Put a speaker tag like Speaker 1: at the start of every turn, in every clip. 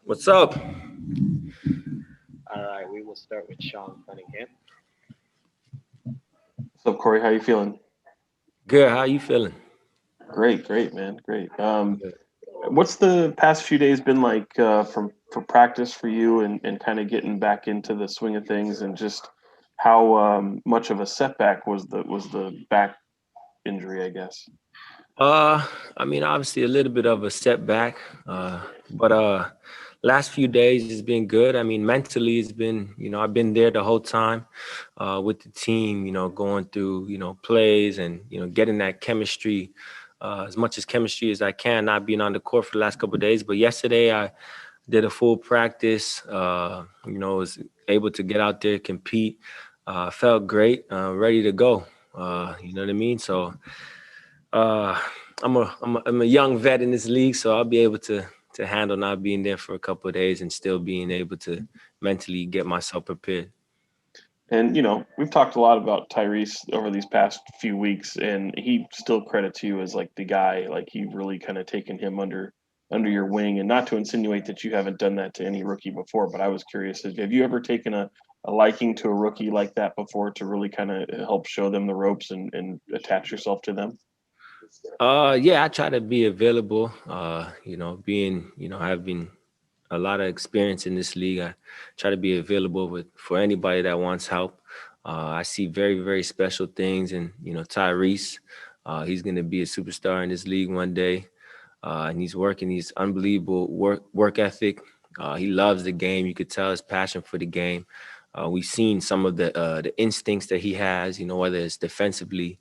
Speaker 1: What's up?
Speaker 2: All right, we will start with Sean Cunningham.
Speaker 3: What's up, Corey? How you feeling?
Speaker 1: Good. How you feeling?
Speaker 3: Great, great, man, great.
Speaker 1: Good.
Speaker 3: What's the past few days been like from for practice for you, and kind of getting back into the swing of things, and just how much of a setback was the back injury, I guess.
Speaker 1: Uh, I mean, obviously a little bit of a setback, but last few days has been good. I mean, mentally it's been, I've been there the whole time, with the team, going through, plays and getting that chemistry, as much as chemistry as I can, not being on the court for the last couple of days. But yesterday I did a full practice. Was able to get out there, compete. Felt great, ready to go. You know what I mean? So. Uh, I'm a young vet in this league, so I'll be able to handle not being there for a couple of days and still being able to mentally get myself prepared.
Speaker 3: And we've talked a lot about Tyrese over these past few weeks, and he still credits you as like the guy. Like you've really kind of taken him under your wing, and not to insinuate that you haven't done that to any rookie before, but I was curious: have you ever taken a liking to a rookie like that before to really kind of help show them the ropes and attach yourself to them?
Speaker 1: Yeah, I try to be available. Being having a lot of experience in this league, I try to be available for anybody that wants help. I see very very special things, and Tyrese, he's gonna be a superstar in this league one day. And he's working. He's unbelievable work ethic. He loves the game. You could tell his passion for the game. We've seen some of the instincts that he has. Whether it's defensively,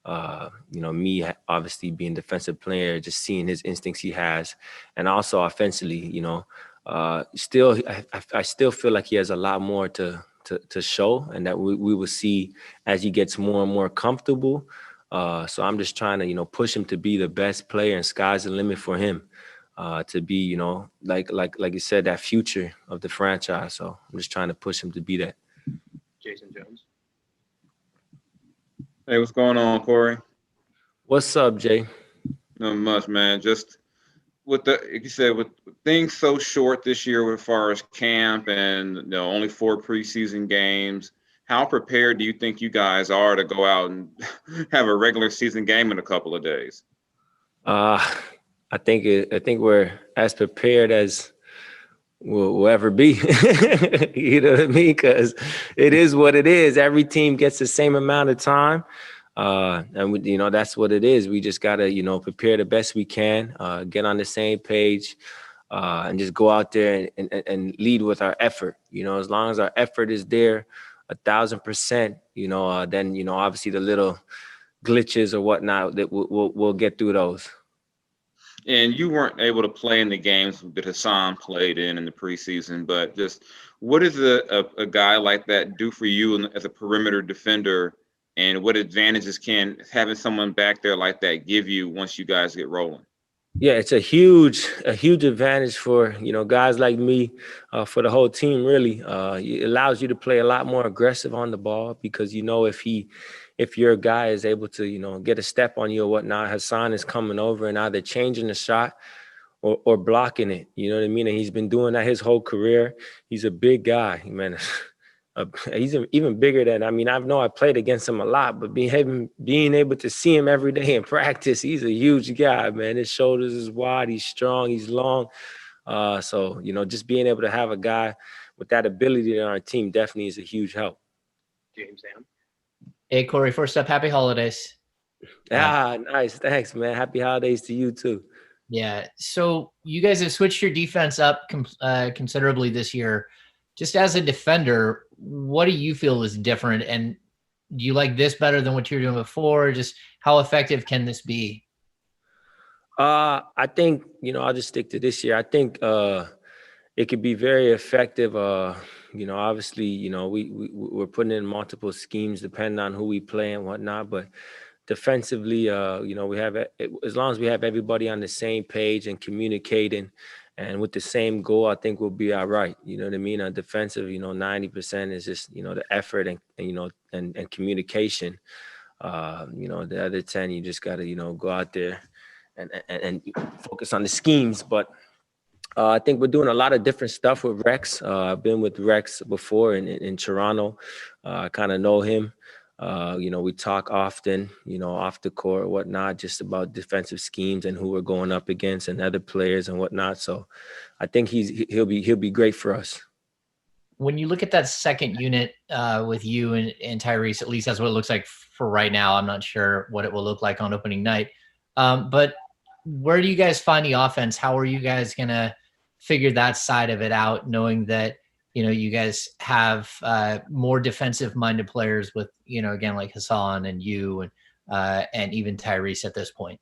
Speaker 1: obviously being defensive player, just seeing his instincts he has, and also offensively. Still, I still feel like he has a lot more to show, and that we will see as he gets more and more comfortable. So I'm just trying to, push him to be the best player, and sky's the limit for him, to be, like you said, that future of the franchise. So I'm just trying to push him to be that.
Speaker 2: Jason Jones.
Speaker 4: Hey, what's going on, Corey?
Speaker 1: What's up, Jay?
Speaker 4: Not much, man. Just like you said, with things so short this year as far as camp and only 4 preseason games, how prepared do you think you guys are to go out and have a regular season game in a couple of days?
Speaker 1: Uh, I think we're as prepared as we'll ever be. You know what I mean? Because it is what it is. Every team gets the same amount of time. And that's what it is. We just gotta, prepare the best we can, get on the same page, and just go out there and lead with our effort. As long as our effort is there, 1,000%, then obviously the little glitches or whatnot that we'll get through those.
Speaker 4: And you weren't able to play in the games that Hassan played in the preseason, but just what does a guy like that do for you as a perimeter defender, and what advantages can having someone back there like that give you once you guys get rolling?
Speaker 1: Yeah, it's a huge advantage for guys like me, for the whole team. Really, it allows you to play a lot more aggressive on the ball because if your guy is able to get a step on you or whatnot, Hassan is coming over and either changing the shot or blocking it. You know what I mean? And he's been doing that his whole career. He's a big guy, man. He's even bigger than, I mean, I played against him a lot, but being able to see him every day in practice, he's a huge guy, man. His shoulders is wide, he's strong, he's long. So just being able to have a guy with that ability on our team definitely is a huge help.
Speaker 2: James Ham.
Speaker 5: Hey, Corey, first up, happy holidays.
Speaker 1: Nice. Thanks, man. Happy holidays to you too.
Speaker 5: Yeah. So you guys have switched your defense up considerably this year. Just as a defender, what do you feel is different? And do you like this better than what you were doing before? Just how effective can this be?
Speaker 1: I think, I'll just stick to this year. I think it could be very effective. Obviously, we're putting in multiple schemes depending on who we play and whatnot. But defensively, we have, as long as we have everybody on the same page and communicating and with the same goal, I think we'll be all right. You know what I mean? On defensive, 90% is just, the effort and communication. The other 10, you just got to, go out there and focus on the schemes. But I think we're doing a lot of different stuff with Rex. I've been with Rex before in Toronto. I kind of know him. We talk often, off the court or whatnot, just about defensive schemes and who we're going up against and other players and whatnot. So I think he'll be great for us.
Speaker 5: When you look at that second unit with you and Tyrese, at least that's what it looks like for right now. I'm not sure what it will look like on opening night. But where do you guys find the offense? How are you guys going to figure that side of it out, knowing that, you guys have more defensive-minded players with, again, like Hassan and you and even Tyrese at this point?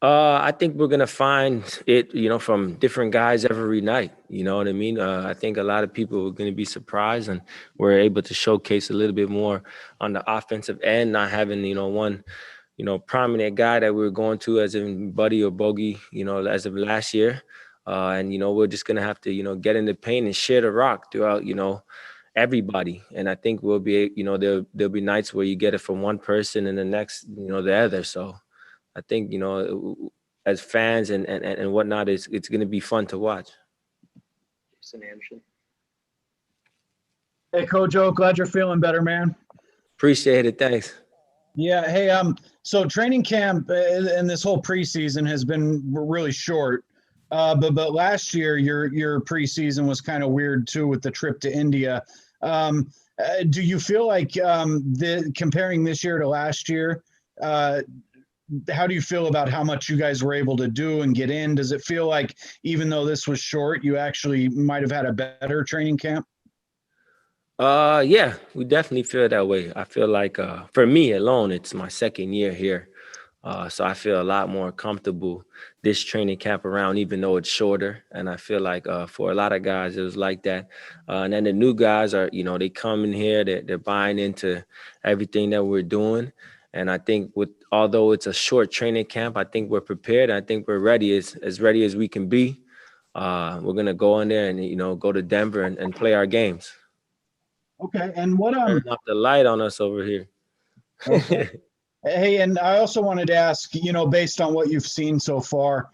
Speaker 1: I think we're gonna find it, from different guys every night. You know what I mean? I think a lot of people are gonna be surprised, and we're able to showcase a little bit more on the offensive end, not having one, prominent guy that we're going to as in Buddy or Bogey, as of last year. And we're just gonna have to, get in the paint and share the rock throughout, everybody. And I think we'll be, there'll be nights where you get it from one person and the next, the other. So I think, as fans and whatnot, it's going to be fun to watch.
Speaker 2: Jason Anderson.
Speaker 6: Hey, Kojo, glad you're feeling better, man.
Speaker 1: Appreciate it. Thanks.
Speaker 6: Yeah. Hey, so training camp and this whole preseason has been really short. But last year, your preseason was kind of weird too with the trip to India. Do you feel like comparing this year to last year, how do you feel about how much you guys were able to do and get in? Does it feel like even though this was short, you actually might have had a better training camp?
Speaker 1: Yeah, we definitely feel that way. I feel like for me alone, it's my second year here. So I feel a lot more comfortable this training camp around, even though it's shorter. And I feel like for a lot of guys, it was like that. And then the new guys are, they come in here, they're buying into everything that we're doing. And I think although it's a short training camp, I think we're prepared. I think we're ready, as ready as we can be. We're going to go in there and, go to Denver and play our games.
Speaker 6: Okay. And what
Speaker 1: Turn off the light on us over here.
Speaker 6: Okay. Hey, and I also wanted to ask, based on what you've seen so far,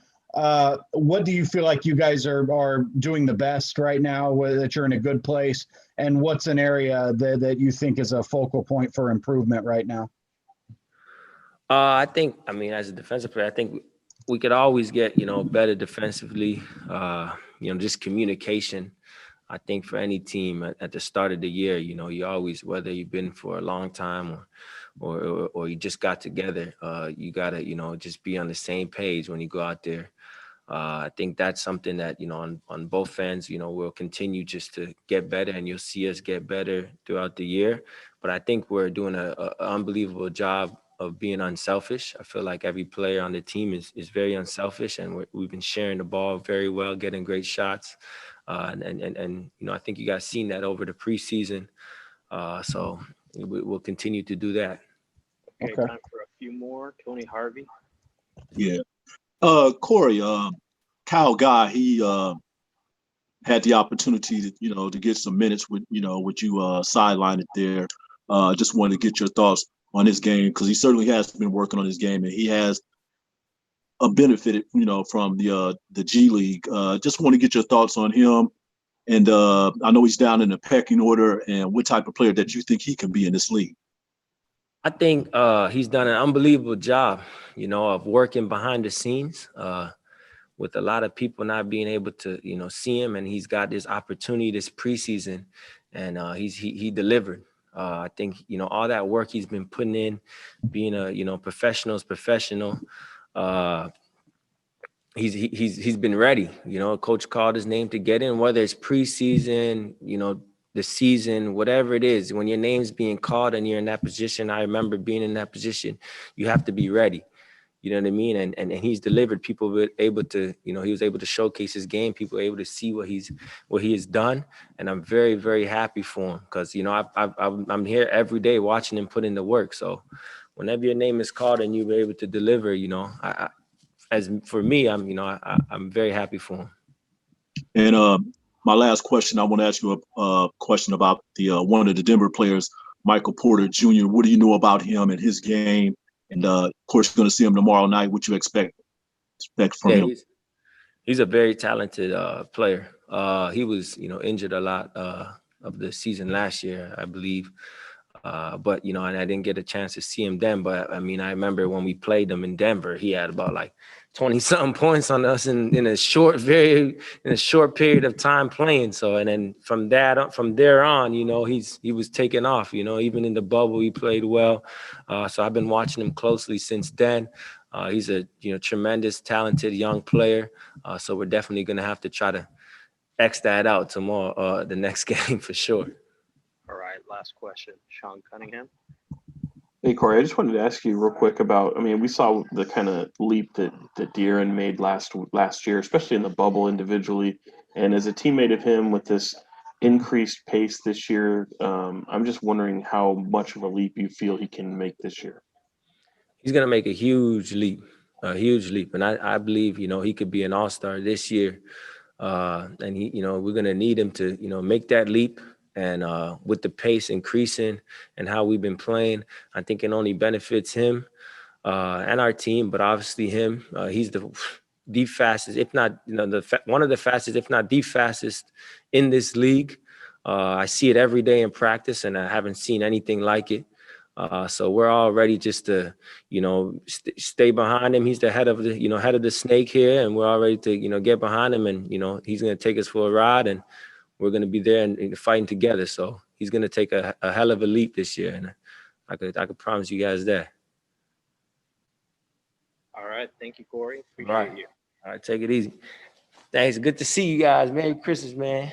Speaker 6: what do you feel like you guys are doing the best right now, that you're in a good place? And what's an area that you think is a focal point for improvement right now?
Speaker 1: I think, as a defensive player, I think we could always get, better defensively, just communication. I think for any team at the start of the year, you always, whether you've been for a long time or you just got together, you got to, just be on the same page when you go out there. I think that's something that, on both ends, we'll continue just to get better, and you'll see us get better throughout the year. But I think we're doing an unbelievable job of being unselfish. I feel like every player on the team is very unselfish, and we've been sharing the ball very well, getting great shots. And I think you guys seen that over the preseason. So we'll continue to do that.
Speaker 2: Okay, time for a few more. Tony Harvey.
Speaker 7: Yeah. Cory, Kyle Guy, he had the opportunity to, to get some minutes with you sidelined it there. Just wanted to get your thoughts on his game, because he certainly has been working on his game, and he has benefited, from the G League. Just want to get your thoughts on him. And I know he's down in the pecking order, and what type of player that you think he can be in this league.
Speaker 1: I think he's done an unbelievable job, of working behind the scenes with a lot of people not being able to, see him. And he's got this opportunity this preseason, and he delivered. I think, all that work he's been putting in, being a professional. He's been ready. Coach called his name to get in, whether it's preseason, the season, whatever it is. When your name's being called and you're in that position, I remember being in that position, you have to be ready. You know what I mean? And he's delivered. People were able to, he was able to showcase his game. People were able to see what he has done. And I'm very, very happy for him, because, I'm here every day watching him put in the work. So whenever your name is called and you're able to deliver, as for me, I'm very happy for him.
Speaker 7: And my last question, I want to ask you a question about the one of the Denver players, Michael Porter Jr. What do you know about him and his game? And of course, you're going to see him tomorrow night. What you expect from him?
Speaker 1: He's a very talented player. He was, injured a lot of the season last year, I believe. But, and I didn't get a chance to see him then. But, I mean, I remember when we played him in Denver, he had about like 20-something points on us in a short period of time playing. So, and then from there on, he was taking off. Even in the bubble, he played well. So I've been watching him closely since then. He's a tremendous, talented young player. So we're definitely going to have to try to X that out tomorrow, the next game for sure.
Speaker 2: All right, last question. Sean Cunningham.
Speaker 3: Hey, Cory, I just wanted to ask you real quick about, I mean, we saw the kind of leap that De'Aaron made last year, especially in the bubble individually. And as a teammate of him with this increased pace this year, I'm just wondering how much of a leap you feel he can make this year.
Speaker 1: He's going to make a huge leap. And I believe, he could be an all-star this year. And we're going to need him to, make that leap. And with the pace increasing and how we've been playing, I think it only benefits him and our team, but obviously him. He's the fastest, if not, one of the fastest, if not the fastest in this league. I see it every day in practice, and I haven't seen anything like it. So we're all ready just to, stay behind him. He's the head of the snake here, and we're all ready to, get behind him, and, he's going to take us for a ride, and we're going to be there and fighting together. So he's going to take a hell of a leap this year, and I could promise you guys that.
Speaker 2: All right. Thank you, Cory. Appreciate you.
Speaker 1: All right. Take it easy. Thanks. Good to see you guys. Merry Christmas, man.